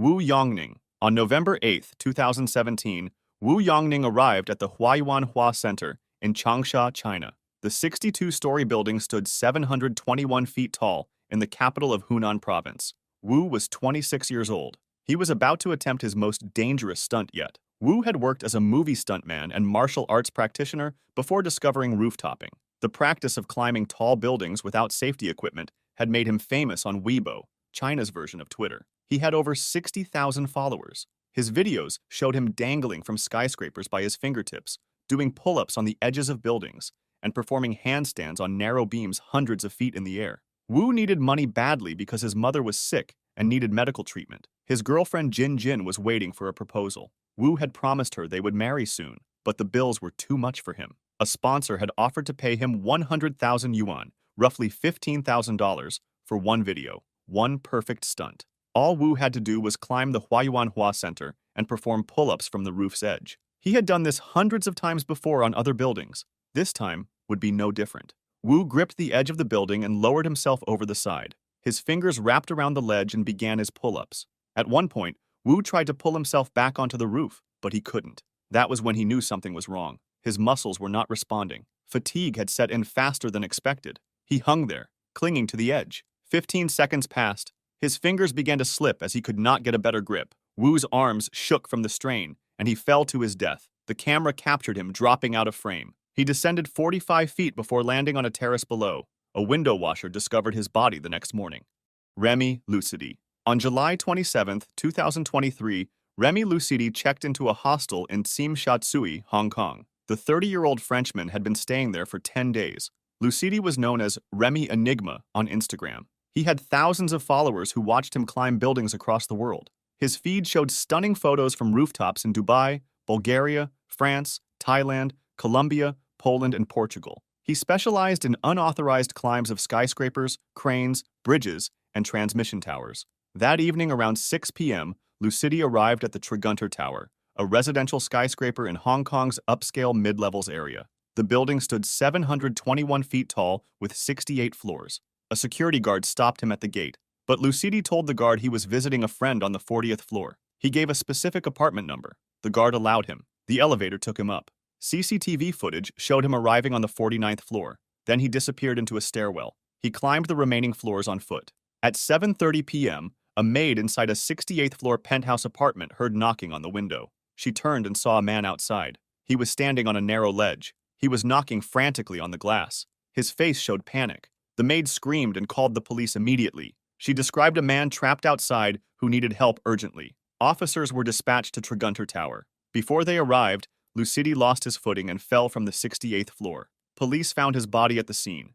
Yongning. On November 8, 2017, Yongning arrived at the Huayuanhua Center in Changsha, China. The 62-story building stood 721 feet tall in the capital of Hunan province. Wu was 26 years old. He was about to attempt his most dangerous stunt yet. Wu had worked as a movie stuntman and martial arts practitioner before discovering rooftoping. The practice of climbing tall buildings without safety equipment had made him famous on Weibo, China's version of Twitter. He had over 60,000 followers. His videos showed him dangling from skyscrapers by his fingertips, doing pull-ups on the edges of buildings, and performing handstands on narrow beams hundreds of feet in the air. Wu needed money badly because his mother was sick and needed medical treatment. His girlfriend Jin was waiting for a proposal. Wu had promised her they would marry soon, but the bills were too much for him. A sponsor had offered to pay him 100,000 yuan, roughly $15,000, for one video, one perfect stunt. All Wu had to do was climb the Huayuanhua Center and perform pull-ups from the roof's edge. He had done this hundreds of times before on other buildings. This time would be no different. Wu gripped the edge of the building and lowered himself over the side. His fingers wrapped around the ledge and began his pull-ups. At one point, Wu tried to pull himself back onto the roof, but he couldn't. That was when he knew something was wrong. His muscles were not responding. Fatigue had set in faster than expected. He hung there, clinging to the edge. 15 seconds passed. His fingers began to slip as he could not get a better grip. Wu's arms shook from the strain, and he fell to his death. The camera captured him dropping out of frame. He descended 45 feet before landing on a terrace below. A window washer discovered his body the next morning. Remi Lucidi. On July 27, 2023, Remi Lucidi checked into a hostel in Tsim Sha Tsui, Hong Kong. The 30-year-old Frenchman had been staying there for 10 days. Lucidi was known as Remi Enigma on Instagram. He had thousands of followers who watched him climb buildings across the world. His feed showed stunning photos from rooftops in Dubai, Bulgaria, France, Thailand, Colombia, Poland, and Portugal. He specialized in unauthorized climbs of skyscrapers, cranes, bridges, and transmission towers. That evening around 6 p.m., Lucidi arrived at the Tregunter Tower, a residential skyscraper in Hong Kong's upscale mid-levels area. The building stood 721 feet tall with 68 floors. A security guard stopped him at the gate, but Lucidi told the guard he was visiting a friend on the 40th floor. He gave a specific apartment number. The guard allowed him. The elevator took him up. CCTV footage showed him arriving on the 49th floor. Then he disappeared into a stairwell. He climbed the remaining floors on foot. At 7:30 p.m., a maid inside a 68th floor penthouse apartment heard knocking on the window. She turned and saw a man outside. He was standing on a narrow ledge. He was knocking frantically on the glass. His face showed panic. The maid screamed and called the police immediately. She described a man trapped outside who needed help urgently. Officers were dispatched to Tregunter Tower. Before they arrived, Lucidi lost his footing and fell from the 68th floor. Police found his body at the scene.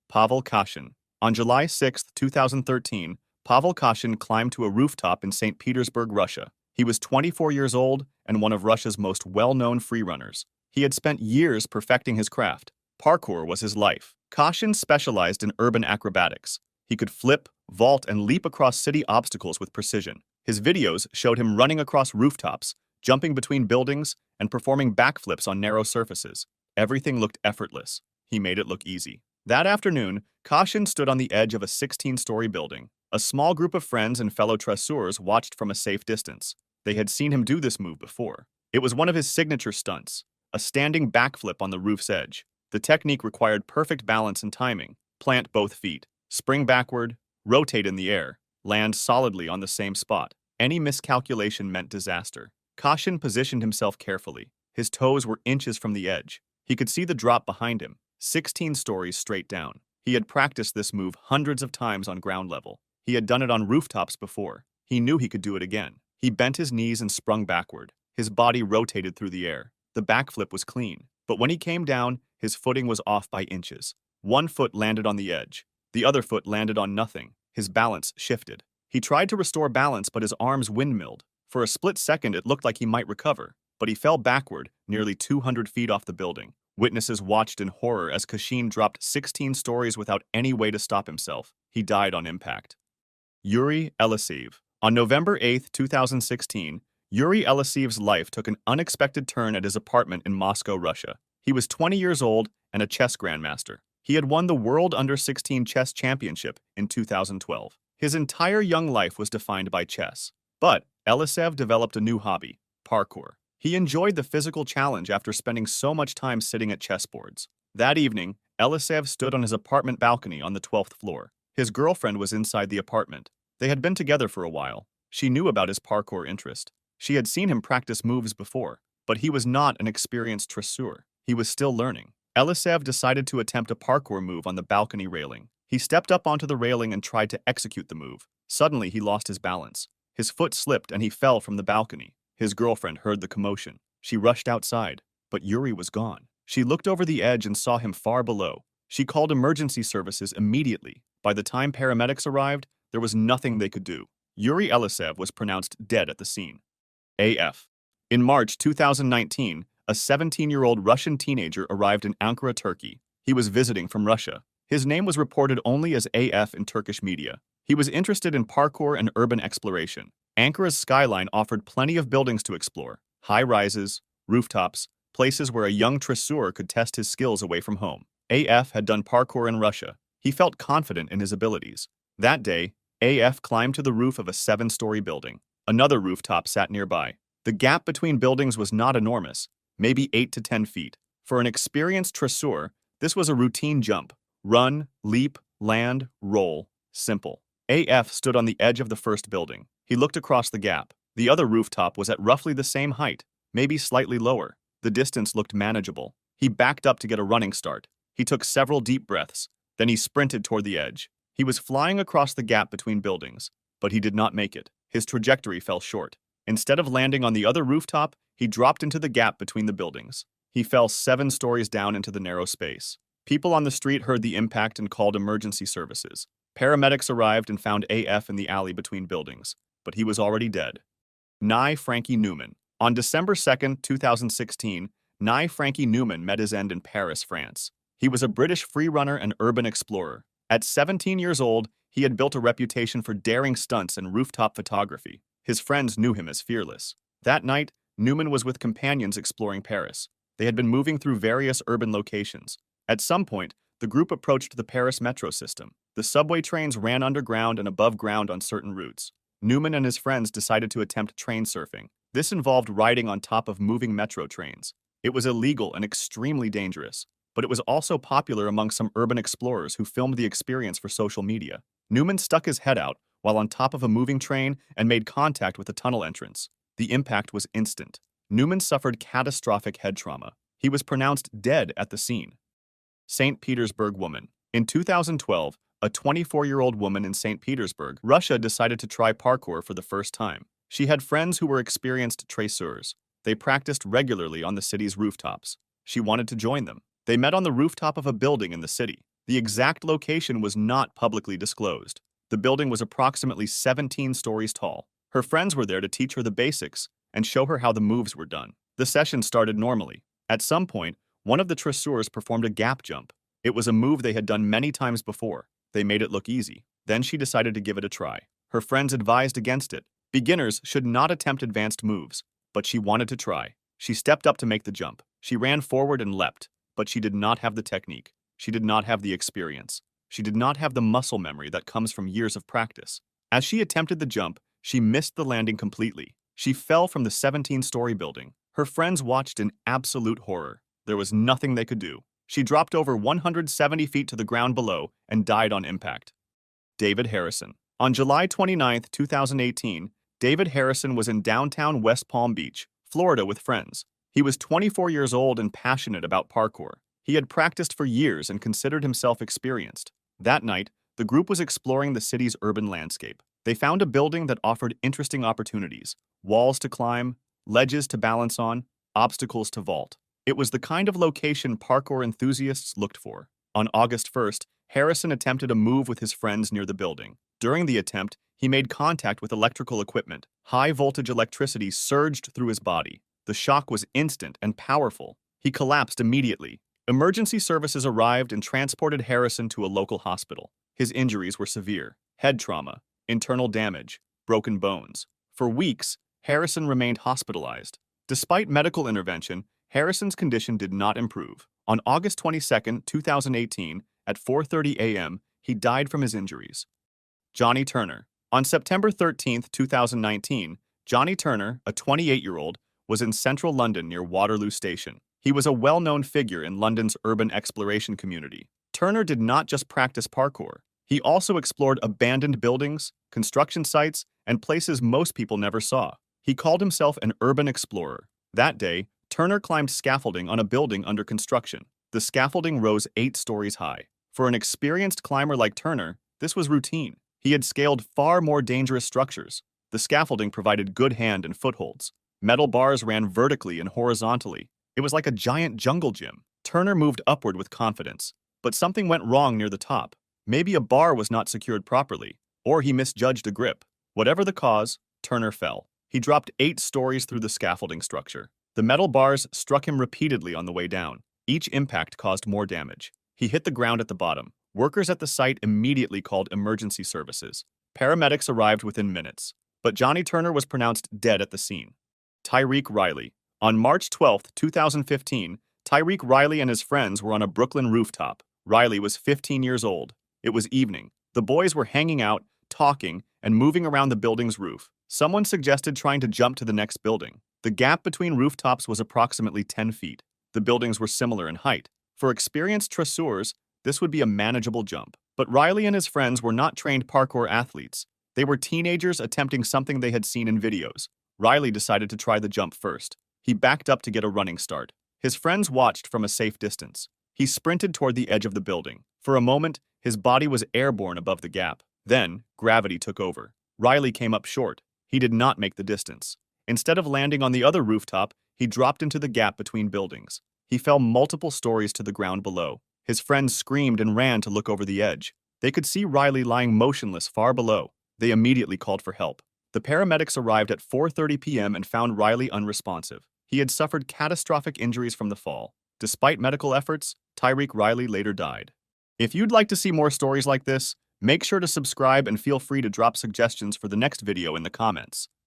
Pavel Kashin. On July 6, 2013, Pavel Kashin climbed to a rooftop in St. Petersburg, Russia. He was 24 years old and one of Russia's most well-known freerunners. He had spent years perfecting his craft. Parkour was his life. Kashin specialized in urban acrobatics. He could flip, vault, and leap across city obstacles with precision. His videos showed him running across rooftops, jumping between buildings, and performing backflips on narrow surfaces. Everything looked effortless. He made it look easy. That afternoon, Kashin stood on the edge of a 16-story building. A small group of friends and fellow traceurs watched from a safe distance. They had seen him do this move before. It was one of his signature stunts, a standing backflip on the roof's edge. The technique required perfect balance and timing. Plant both feet, spring backward, rotate in the air, land solidly on the same spot. Any miscalculation meant disaster. Kashin positioned himself carefully. His toes were inches from the edge. He could see the drop behind him, 16 stories straight down. He had practiced this move hundreds of times on ground level. He had done it on rooftops before. He knew he could do it again. He bent his knees and sprung backward. His body rotated through the air. The backflip was clean, but when he came down, his footing was off by inches. One foot landed on the edge. The other foot landed on nothing. His balance shifted. He tried to restore balance, but his arms windmilled. For a split second, it looked like he might recover, but he fell backward, nearly 200 feet off the building. Witnesses watched in horror as Kashin dropped 16 stories without any way to stop himself. He died on impact. Yuri Eliseev. On November 8, 2016, Yuri Eliseev's life took an unexpected turn at his apartment in Moscow, Russia. He was 20 years old and a chess grandmaster. He had won the World Under-16 Chess Championship in 2012. His entire young life was defined by chess. But Eliseev developed a new hobby, parkour. He enjoyed the physical challenge after spending so much time sitting at chessboards. That evening, Eliseev stood on his apartment balcony on the 12th floor. His girlfriend was inside the apartment. They had been together for a while. She knew about his parkour interest. She had seen him practice moves before, but he was not an experienced tresseur. He was still learning. Eliseev decided to attempt a parkour move on the balcony railing. He stepped up onto the railing and tried to execute the move. Suddenly, he lost his balance. His foot slipped and he fell from the balcony. His girlfriend heard the commotion. She rushed outside, but Yuri was gone. She looked over the edge and saw him far below. She called emergency services immediately. By the time paramedics arrived, there was nothing they could do. Yuri Eliseev was pronounced dead at the scene. AF. In March 2019, a 17-year-old Russian teenager arrived in Ankara, Turkey. He was visiting from Russia. His name was reported only as AF in Turkish media. He was interested in parkour and urban exploration. Ankara's skyline offered plenty of buildings to explore, high-rises, rooftops, places where a young tresseur could test his skills away from home. AF had done parkour in Russia. He felt confident in his abilities. That day, AF climbed to the roof of a 7-story building. Another rooftop sat nearby. The gap between buildings was not enormous, maybe 8 to 10 feet. For an experienced tresseur, this was a routine jump. Run, leap, land, roll. Simple. AF stood on the edge of the first building. He looked across the gap. The other rooftop was at roughly the same height, maybe slightly lower. The distance looked manageable. He backed up to get a running start. He took several deep breaths. Then he sprinted toward the edge. He was flying across the gap between buildings, but he did not make it. His trajectory fell short. Instead of landing on the other rooftop, he dropped into the gap between the buildings. He fell 7 stories down into the narrow space. People on the street heard the impact and called emergency services. Paramedics arrived and found AF in the alley between buildings, but he was already dead. Nye Frankie Newman. On December 2, 2016, Nye Frankie Newman met his end in Paris, France. He was a British freerunner and urban explorer. At 17 years old, he had built a reputation for daring stunts and rooftop photography. His friends knew him as fearless. That night, Newman was with companions exploring Paris. They had been moving through various urban locations. At some point, the group approached the Paris metro system. The subway trains ran underground and above ground on certain routes. Newman and his friends decided to attempt train surfing. This involved riding on top of moving metro trains. It was illegal and extremely dangerous, but it was also popular among some urban explorers who filmed the experience for social media. Newman stuck his head out while on top of a moving train and made contact with the tunnel entrance. The impact was instant. Newman suffered catastrophic head trauma. He was pronounced dead at the scene. St. Petersburg Woman. In 2012, a 24-year-old woman in St. Petersburg, Russia decided to try parkour for the first time. She had friends who were experienced tresseurs. They practiced regularly on the city's rooftops. She wanted to join them. They met on the rooftop of a building in the city. The exact location was not publicly disclosed. The building was approximately 17 stories tall. Her friends were there to teach her the basics and show her how the moves were done. The session started normally. At some point, one of the tresseurs performed a gap jump. It was a move they had done many times before. They made it look easy. Then she decided to give it a try. Her friends advised against it. Beginners should not attempt advanced moves, but she wanted to try. She stepped up to make the jump. She ran forward and leapt, but she did not have the technique. She did not have the experience. She did not have the muscle memory that comes from years of practice. As she attempted the jump, she missed the landing completely. She fell from the 17-story building. Her friends watched in absolute horror. There was nothing they could do. She dropped over 170 feet to the ground below and died on impact. David Harrison. On July 29, 2018, David Harrison was in downtown West Palm Beach, Florida with friends. He was 24 years old and passionate about parkour. He had practiced for years and considered himself experienced. That night, the group was exploring the city's urban landscape. They found a building that offered interesting opportunities: walls to climb, ledges to balance on, obstacles to vault. It was the kind of location parkour enthusiasts looked for. On August 1st, Harrison attempted a move with his friends near the building. During the attempt, he made contact with electrical equipment. High-voltage electricity surged through his body. The shock was instant and powerful. He collapsed immediately. Emergency services arrived and transported Harrison to a local hospital. His injuries were severe: head trauma, internal damage, broken bones. For weeks, Harrison remained hospitalized. Despite medical intervention, Harrison's condition did not improve. On August 22, 2018, at 4:30 a.m., he died from his injuries. Johnny Turner. On September 13, 2019, Johnny Turner, a 28-year-old, was in central London near Waterloo Station. He was a well-known figure in London's urban exploration community. Turner did not just practice parkour. He also explored abandoned buildings, construction sites, and places most people never saw. He called himself an urban explorer. That day, Turner climbed scaffolding on a building under construction. The scaffolding rose 8 stories high. For an experienced climber like Turner, this was routine. He had scaled far more dangerous structures. The scaffolding provided good hand and footholds. Metal bars ran vertically and horizontally. It was like a giant jungle gym. Turner moved upward with confidence. But something went wrong near the top. Maybe a bar was not secured properly, or he misjudged a grip. Whatever the cause, Turner fell. He dropped 8 stories through the scaffolding structure. The metal bars struck him repeatedly on the way down. Each impact caused more damage. He hit the ground at the bottom. Workers at the site immediately called emergency services. Paramedics arrived within minutes. But Johnny Turner was pronounced dead at the scene. Tyreek Riley. On March 12, 2015, Tyreek Riley and his friends were on a Brooklyn rooftop. Riley was 15 years old. It was evening. The boys were hanging out, talking, and moving around the building's roof. Someone suggested trying to jump to the next building. The gap between rooftops was approximately 10 feet. The buildings were similar in height. For experienced traceurs, this would be a manageable jump. But Riley and his friends were not trained parkour athletes. They were teenagers attempting something they had seen in videos. Riley decided to try the jump first. He backed up to get a running start. His friends watched from a safe distance. He sprinted toward the edge of the building. For a moment, his body was airborne above the gap. Then, gravity took over. Riley came up short. He did not make the distance. Instead of landing on the other rooftop, he dropped into the gap between buildings. He fell multiple stories to the ground below. His friends screamed and ran to look over the edge. They could see Riley lying motionless far below. They immediately called for help. The paramedics arrived at 4:30 p.m. and found Riley unresponsive. He had suffered catastrophic injuries from the fall. Despite medical efforts, Tyreek Riley later died. If you'd like to see more stories like this, make sure to subscribe and feel free to drop suggestions for the next video in the comments.